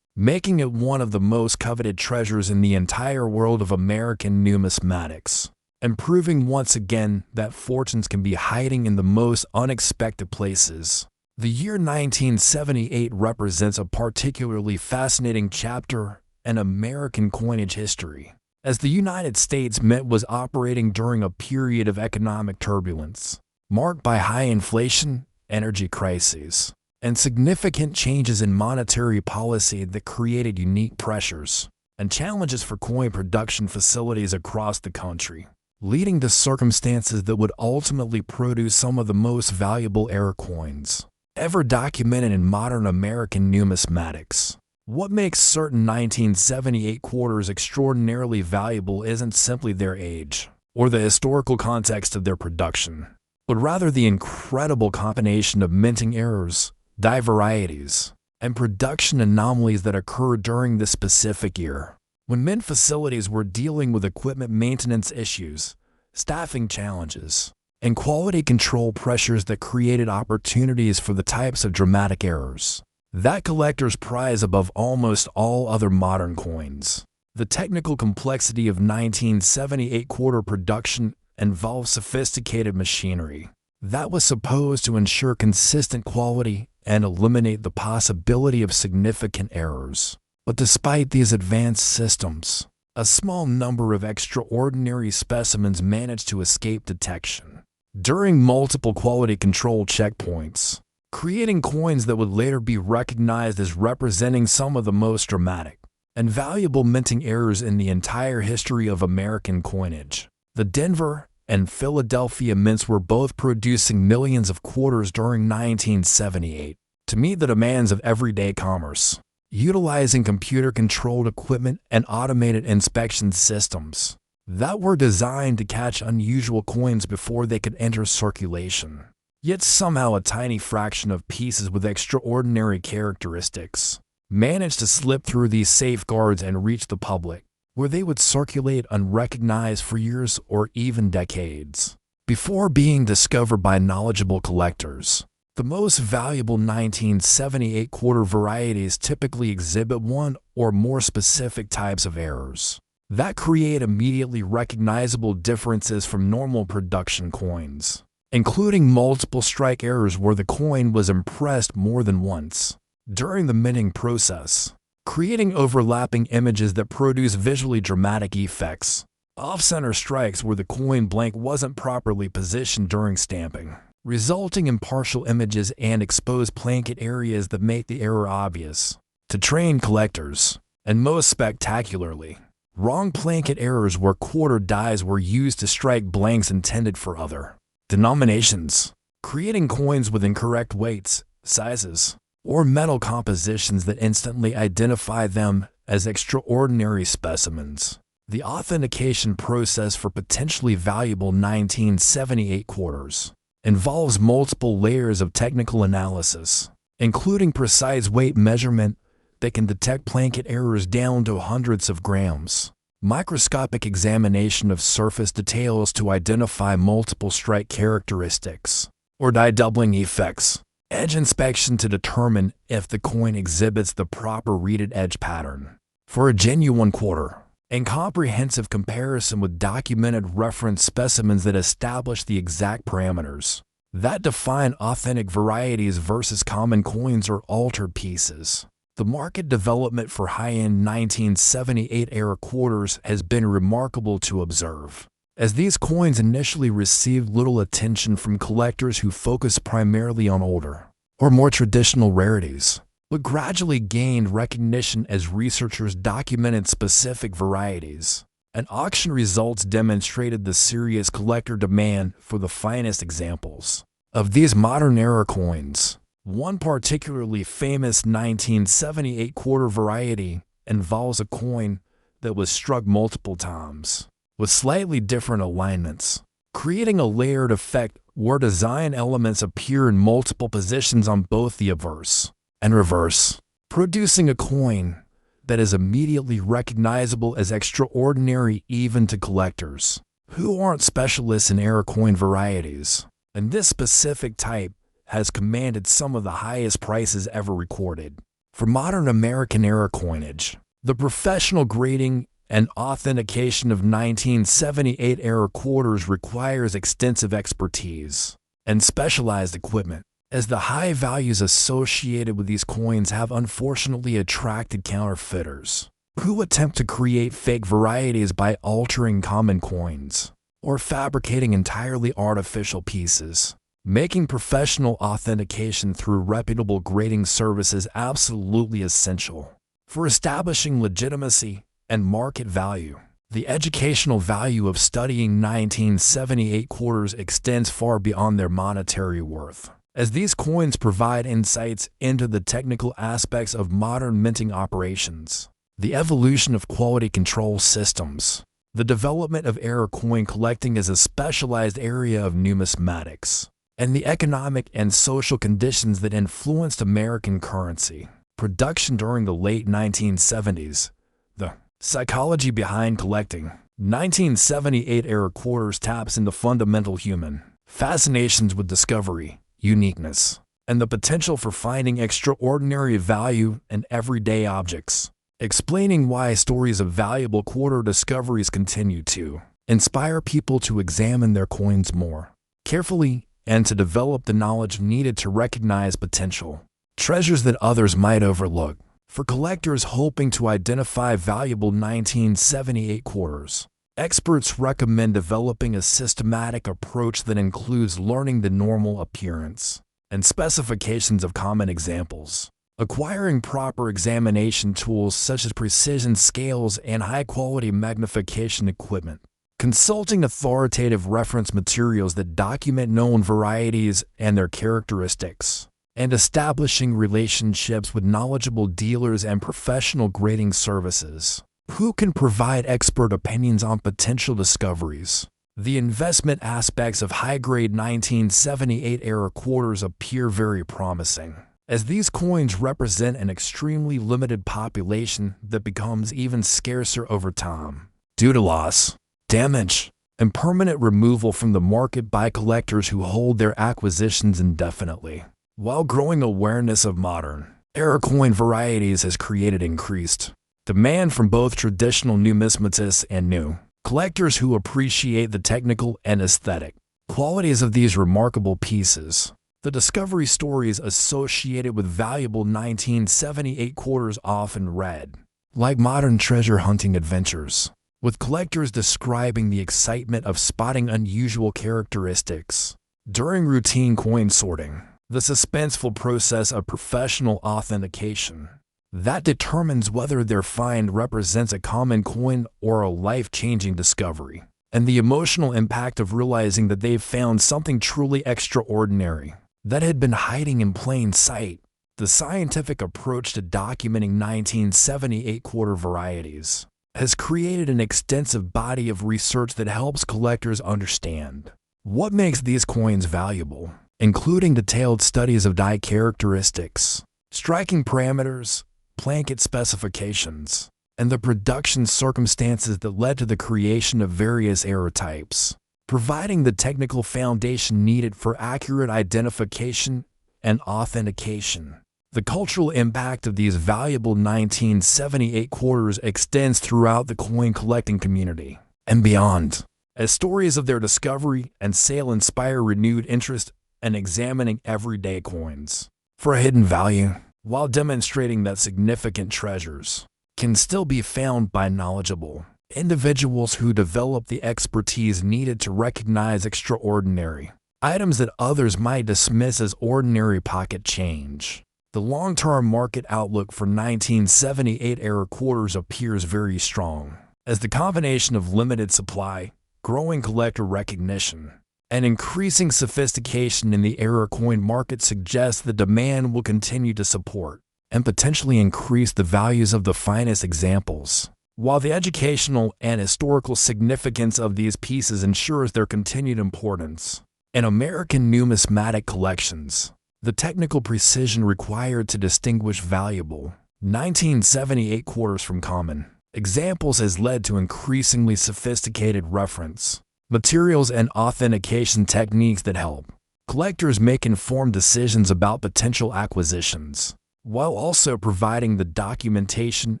Making it one of the most coveted treasures in the entire world of American numismatics, and proving once again that fortunes can be hiding in the most unexpected places. The year 1978 represents a particularly fascinating chapter in American coinage history, as the United States Mint was operating during a period of economic turbulence, marked by high inflation, energy crises, and significant changes in monetary policy that created unique pressures and challenges for coin production facilities across the country, leading to circumstances that would ultimately produce some of the most valuable error coins ever documented in modern American numismatics. What makes certain 1978 quarters extraordinarily valuable isn't simply their age or the historical context of their production, but rather the incredible combination of minting errors, die varieties, and production anomalies that occurred during this specific year, when mint facilities were dealing with equipment maintenance issues, staffing challenges, and quality control pressures that created opportunities for the types of dramatic errors that collectors prize above almost all other modern coins. The technical complexity of 1978 quarter production involved sophisticated machinery that was supposed to ensure consistent quality and eliminate the possibility of significant errors. But despite these advanced systems, a small number of extraordinary specimens managed to escape detection during multiple quality control checkpoints, creating coins that would later be recognized as representing some of the most dramatic and valuable minting errors in the entire history of American coinage. The Denver and Philadelphia mints were both producing millions of quarters during 1978 to meet the demands of everyday commerce, utilizing computer-controlled equipment and automated inspection systems that were designed to catch unusual coins before they could enter circulation. Yet somehow a tiny fraction of pieces with extraordinary characteristics managed to slip through these safeguards and reach the public, where they would circulate unrecognized for years or even decades before being discovered by knowledgeable collectors. The most valuable 1978 quarter varieties typically exhibit one or more specific types of errors that create immediately recognizable differences from normal production coins, including multiple strike errors where the coin was impressed more than once during the minting process, creating overlapping images that produce visually dramatic effects, off-center strikes where the coin blank wasn't properly positioned during stamping, resulting in partial images and exposed blanket areas that make the error obvious to trained collectors, and most spectacularly, wrong blanket errors where quarter dies were used to strike blanks intended for other denominations, creating coins with incorrect weights, sizes, or metal compositions that instantly identify them as extraordinary specimens. The authentication process for potentially valuable 1978 quarters involves multiple layers of technical analysis, including precise weight measurement that can detect blanket errors down to hundreds of grams, microscopic examination of surface details to identify multiple strike characteristics or die doubling effects, edge inspection to determine if the coin exhibits the proper reeded edge pattern for a genuine quarter, and comprehensive comparison with documented reference specimens that establish the exact parameters that define authentic varieties versus common coins or altered pieces. The market development for high-end 1978 era quarters has been remarkable to observe. as these coins initially received little attention from collectors who focused primarily on older or more traditional rarities, but gradually gained recognition as researchers documented specific varieties, and auction results demonstrated the serious collector demand for the finest examples of these modern-era coins. One particularly famous 1978 quarter variety involves a coin that was struck multiple times, with slightly different alignments, creating a layered effect where design elements appear in multiple positions on both the obverse and reverse, producing a coin that is immediately recognizable as extraordinary even to collectors who aren't specialists in era coin varieties. And this specific type has commanded some of the highest prices ever recorded. For modern American era coinage, the professional grading and authentication of 1978 era quarters requires extensive expertise and specialized equipment, as the high values associated with these coins have unfortunately attracted counterfeiters who attempt to create fake varieties by altering common coins or fabricating entirely artificial pieces, making professional authentication through reputable grading services absolutely essential for establishing legitimacy and market value. The educational value of studying 1978 quarters extends far beyond their monetary worth, as these coins provide insights into the technical aspects of modern minting operations, the evolution of quality control systems, the development of era coin collecting as a specialized area of numismatics, and the economic and social conditions that influenced American currency production during the late 1970s. The psychology behind collecting 1978 era quarters taps into fundamental human fascinations with discovery, uniqueness, and the potential for finding extraordinary value in everyday objects, explaining why stories of valuable quarter discoveries continue to inspire people to examine their coins more carefully and to develop the knowledge needed to recognize potential treasures that others might overlook. For collectors hoping to identify valuable 1978 quarters, experts recommend developing a systematic approach that includes learning the normal appearance and specifications of common examples, acquiring proper examination tools such as precision scales and high-quality magnification equipment, consulting authoritative reference materials that document known varieties and their characteristics, and establishing relationships with knowledgeable dealers and professional grading services who can provide expert opinions on potential discoveries. The investment aspects of high-grade 1978 era quarters appear very promising, as these coins represent an extremely limited population that becomes even scarcer over time due to loss, damage, and permanent removal from the market by collectors who hold their acquisitions indefinitely. While growing awareness of modern era coin varieties has created increased demand from both traditional numismatists and new collectors who appreciate the technical and aesthetic qualities of these remarkable pieces, the discovery stories associated with valuable 1978 quarters often read like modern treasure hunting adventures, with collectors describing the excitement of spotting unusual characteristics during routine coin sorting, the suspenseful process of professional authentication that determines whether their find represents a common coin or a life-changing discovery, and the emotional impact of realizing that they've found something truly extraordinary that had been hiding in plain sight. The scientific approach to documenting 1978 quarter varieties has created an extensive body of research that helps collectors understand what makes these coins valuable, including detailed studies of die characteristics, striking parameters, plankett specifications, and the production circumstances that led to the creation of various era types, providing the technical foundation needed for accurate identification and authentication. The cultural impact of these valuable 1978 quarters extends throughout the coin collecting community and beyond, as stories of their discovery and sale inspire renewed interest in examining everyday coins for a hidden value, while demonstrating that significant treasures can still be found by knowledgeable Individuals who develop the expertise needed to recognize extraordinary items that others might dismiss as ordinary pocket change. The long-term market outlook for 1978-era quarters appears very strong, as the combination of limited supply, growing collector recognition, and increasing sophistication in the era coin market suggests the demand will continue to support and potentially increase the values of the finest examples. While the educational and historical significance of these pieces ensures their continued importance in American numismatic collections, the technical precision required to distinguish valuable 1978 quarters from common examples has led to increasingly sophisticated reference materials and authentication techniques that help collectors make informed decisions about potential acquisitions, while also providing the documentation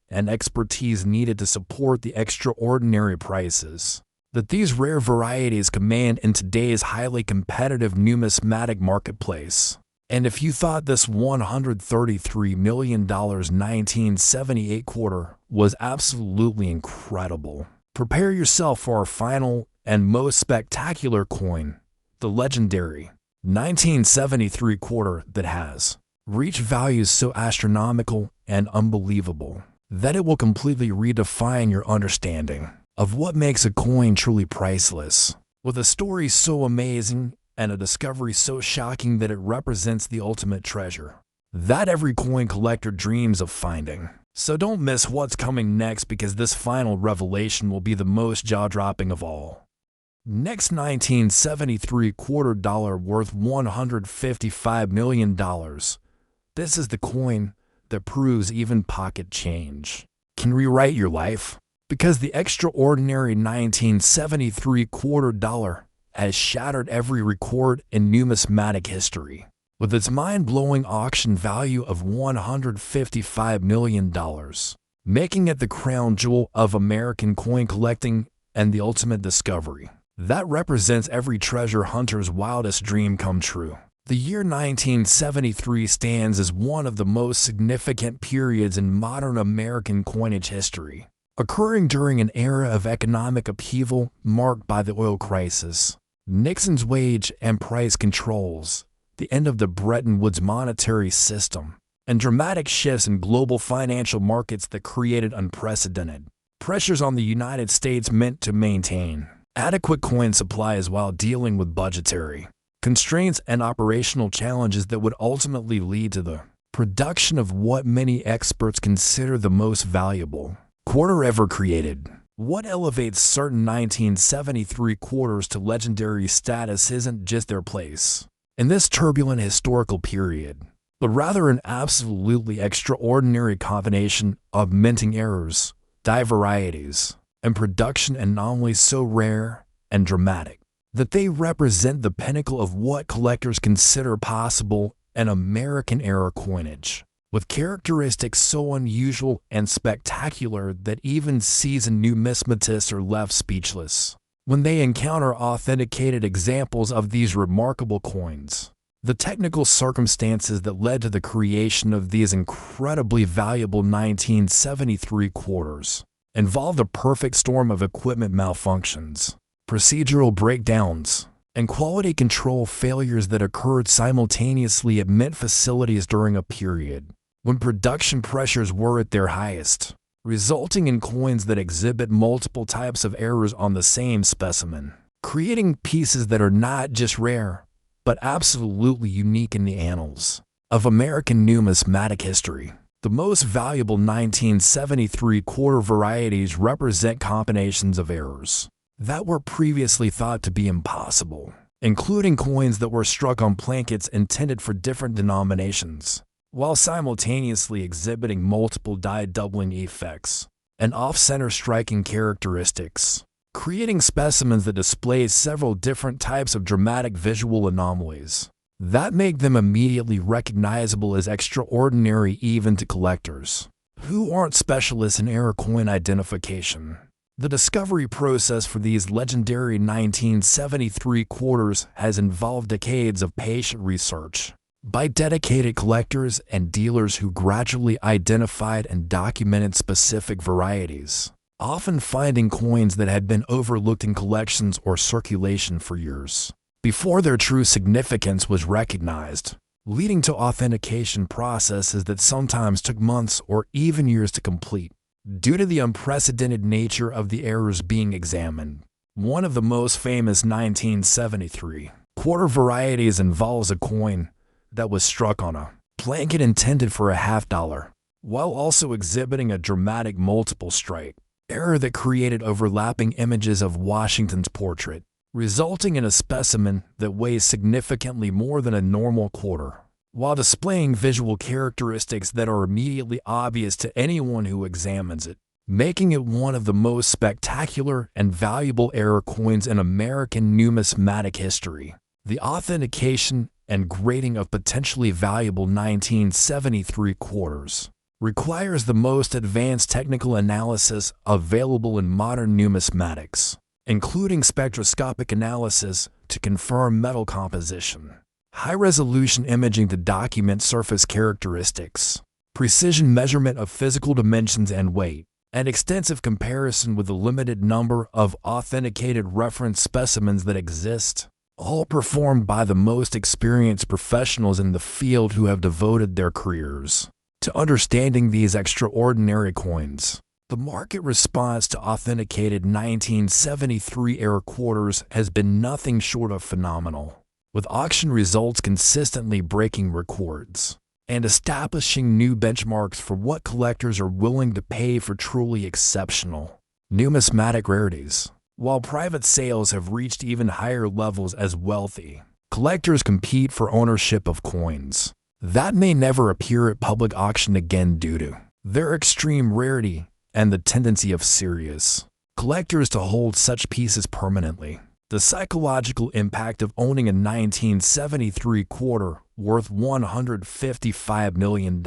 and expertise needed to support the extraordinary prices that these rare varieties command in today's highly competitive numismatic marketplace. And if you thought this $133 million 1978 quarter was absolutely incredible, prepare yourself for our final and most spectacular coin, the legendary 1973 quarter that has reached values so astronomical and unbelievable that it will completely redefine your understanding of what makes a coin truly priceless. With a story so amazing and a discovery so shocking that it represents the ultimate treasure that every coin collector dreams of finding. So don't miss what's coming next, because this final revelation will be the most jaw-dropping of all. Next, 1973 quarter dollar worth $155 million. This is the coin that proves even pocket change can rewrite your life, because the extraordinary 1973 quarter dollar has shattered every record in numismatic history, with its mind-blowing auction value of $155 million, making it the crown jewel of American coin collecting and the ultimate discovery that represents every treasure hunter's wildest dream come true. The year 1973 stands as one of the most significant periods in modern American coinage history, occurring during an era of economic upheaval marked by the oil crisis, Nixon's wage and price controls, the end of the Bretton Woods monetary system, and dramatic shifts in global financial markets that created unprecedented pressures on the United States meant to maintain adequate coin supplies while dealing with budgetary constraints and operational challenges that would ultimately lead to the production of what many experts consider the most valuable quarter ever created. What elevates certain 1973 quarters to legendary status isn't just their place in this turbulent historical period, but rather an absolutely extraordinary combination of minting errors, die varieties, and production anomalies so rare and dramatic that they represent the pinnacle of what collectors consider possible in American-era coinage, with characteristics so unusual and spectacular that even seasoned numismatists are left speechless when they encounter authenticated examples of these remarkable coins. The technical circumstances that led to the creation of these incredibly valuable 1973 quarters involved a perfect storm of equipment malfunctions, procedural breakdowns, and quality control failures that occurred simultaneously at mint facilities during a period when production pressures were at their highest, resulting in coins that exhibit multiple types of errors on the same specimen, creating pieces that are not just rare, but absolutely unique in the annals of American numismatic history. The most valuable 1973 quarter varieties represent combinations of errors that were previously thought to be impossible, including coins that were struck on plankets intended for different denominations, while simultaneously exhibiting multiple die doubling effects and off-center striking characteristics, creating specimens that display several different types of dramatic visual anomalies that make them immediately recognizable as extraordinary even to collectors who aren't specialists in error coin identification. The discovery process for these legendary 1973 quarters has involved decades of patient research by dedicated collectors and dealers who gradually identified and documented specific varieties often finding coins that had been overlooked in collections or circulation for years before their true significance was recognized, leading to authentication processes that sometimes took months or even years to complete due to the unprecedented nature of the errors being examined. One of the most famous 1973 quarter varieties involves a coin that was struck on a blanket intended for a $50, while also exhibiting a dramatic multiple strike error that created overlapping images of Washington's portrait, resulting in a specimen that weighs significantly more than a normal quarter, while displaying visual characteristics that are immediately obvious to anyone who examines it, making it one of the most spectacular and valuable error coins in American numismatic history. The authentication and grading of potentially valuable 1973 quarters requires the most advanced technical analysis available in modern numismatics, including spectroscopic analysis to confirm metal composition, high-resolution imaging to document surface characteristics, precision measurement of physical dimensions and weight, and extensive comparison with the limited number of authenticated reference specimens that exist, all performed by the most experienced professionals in the field who have devoted their careers to understanding these extraordinary coins. The market response to authenticated 1973 era quarters has been nothing short of phenomenal, with auction results consistently breaking records and establishing new benchmarks for what collectors are willing to pay for truly exceptional numismatic rarities. While private sales have reached even higher levels as wealthy collectors compete for ownership of coins that may never appear at public auction again due to their extreme rarity and the tendency of serious collectors to hold such pieces permanently. The psychological impact of owning a 1973 quarter worth $155 million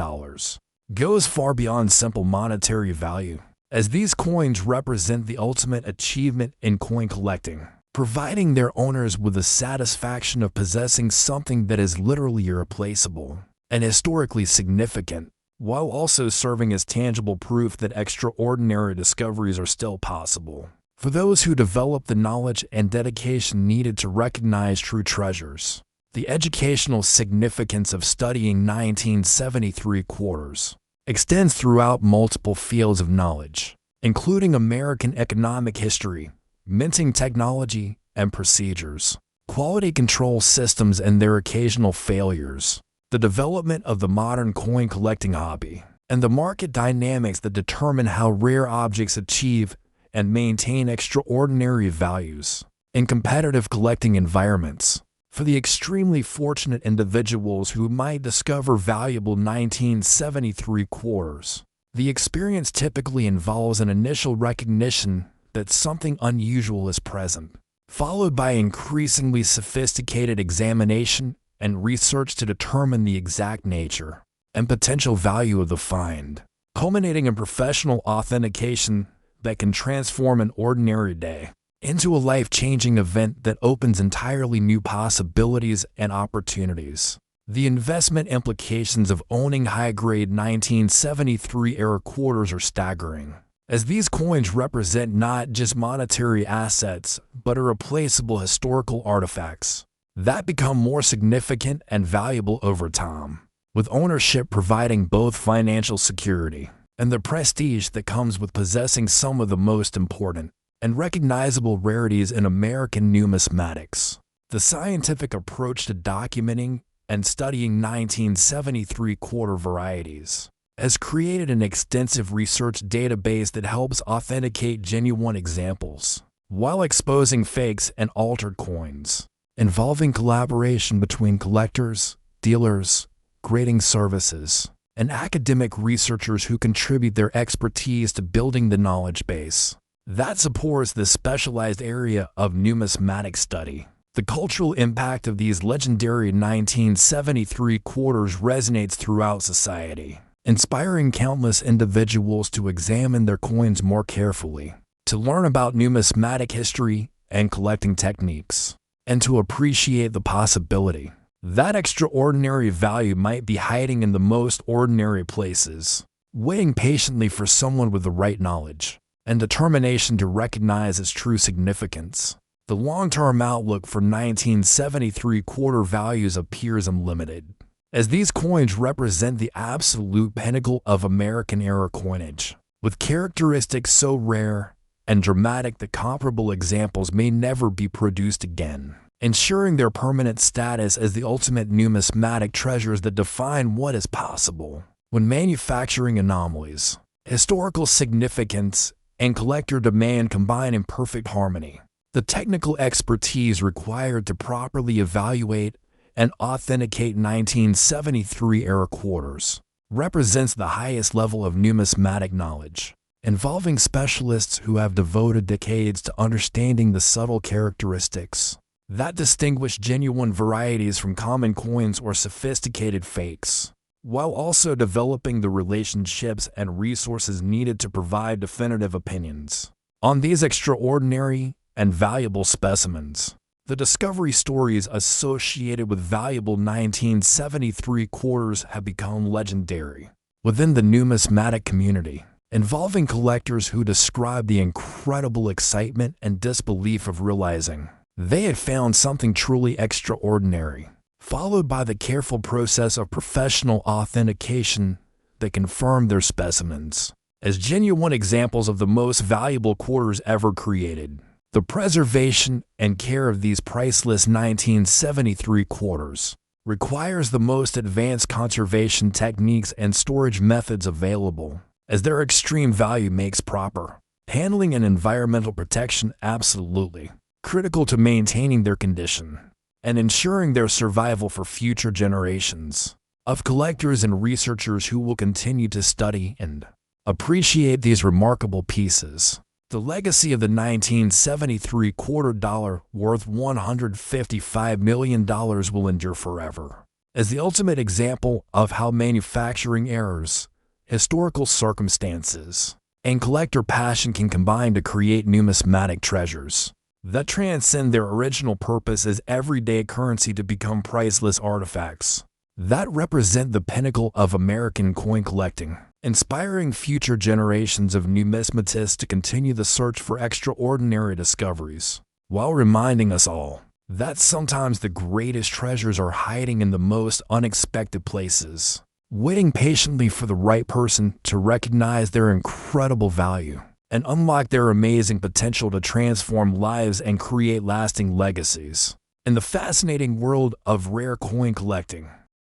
goes far beyond simple monetary value, as these coins represent the ultimate achievement in coin collecting, providing their owners with the satisfaction of possessing something that is literally irreplaceable and historically significant, while also serving as tangible proof that extraordinary discoveries are still possible for those who develop the knowledge and dedication needed to recognize true treasures. The educational significance of studying 1973 quarters extends throughout multiple fields of knowledge, including American economic history, minting technology and procedures, quality control systems and their occasional failures, the development of the modern coin collecting hobby, and the market dynamics that determine how rare objects achieve and maintain extraordinary values in competitive collecting environments. For the extremely fortunate individuals who might discover valuable 1973 quarters, the experience typically involves an initial recognition that something unusual is present, followed by increasingly sophisticated examination and research to determine the exact nature and potential value of the find, culminating in professional authentication that can transform an ordinary day into a life-changing event that opens entirely new possibilities and opportunities. The investment implications of owning high-grade 1973 era quarters are staggering, as these coins represent not just monetary assets but irreplaceable historical artifacts that become more significant and valuable over time, with ownership providing both financial security and the prestige that comes with possessing some of the most important and recognizable rarities in American numismatics. The scientific approach to documenting and studying 1973 quarter varieties has created an extensive research database that helps authenticate genuine examples while exposing fakes and altered coins, involving collaboration between collectors, dealers, grading services, and academic researchers who contribute their expertise to building the knowledge base that supports this specialized area of numismatic study. The cultural impact of these legendary 1973 quarters resonates throughout society, inspiring countless individuals to examine their coins more carefully, to learn about numismatic history and collecting techniques, and to appreciate the possibility that extraordinary value might be hiding in the most ordinary places, waiting patiently for someone with the right knowledge and determination to recognize its true significance. The long-term outlook for 1973 quarter values appears unlimited, as these coins represent the absolute pinnacle of American-era coinage, with characteristics so rare and dramatic that comparable examples may never be produced again, ensuring their permanent status as the ultimate numismatic treasures that define what is possible when manufacturing anomalies. Historical significance and collector demand combine in perfect harmony. The technical expertise required to properly evaluate and authenticate 1973-era quarters represents the highest level of numismatic knowledge, involving specialists who have devoted decades to understanding the subtle characteristics that distinguish genuine varieties from common coins or sophisticated fakes, while also developing the relationships and resources needed to provide definitive opinions on these extraordinary and valuable specimens. The discovery stories associated with valuable 1973 quarters have become legendary within the numismatic community, involving collectors who describe the incredible excitement and disbelief of realizing they had found something truly extraordinary, followed by the careful process of professional authentication that confirmed their specimens as genuine examples of the most valuable quarters ever created. The preservation and care of these priceless 1973 quarters requires the most advanced conservation techniques and storage methods available, as their extreme value makes proper handling and environmental protection absolutely critical to maintaining their condition and ensuring their survival for future generations of collectors and researchers who will continue to study and appreciate these remarkable pieces. The legacy of the 1973 quarter dollar, worth $155 million, will endure forever as the ultimate example of how manufacturing errors, historical circumstances, and collector passion can combine to create numismatic treasures that transcend their original purpose as everyday currency to become priceless artifacts that represent the pinnacle of American coin collecting, inspiring future generations of numismatists to continue the search for extraordinary discoveries, while reminding us all that sometimes the greatest treasures are hiding in the most unexpected places, waiting patiently for the right person to recognize their incredible value and unlock their amazing potential to transform lives and create lasting legacies. In the fascinating world of rare coin collecting,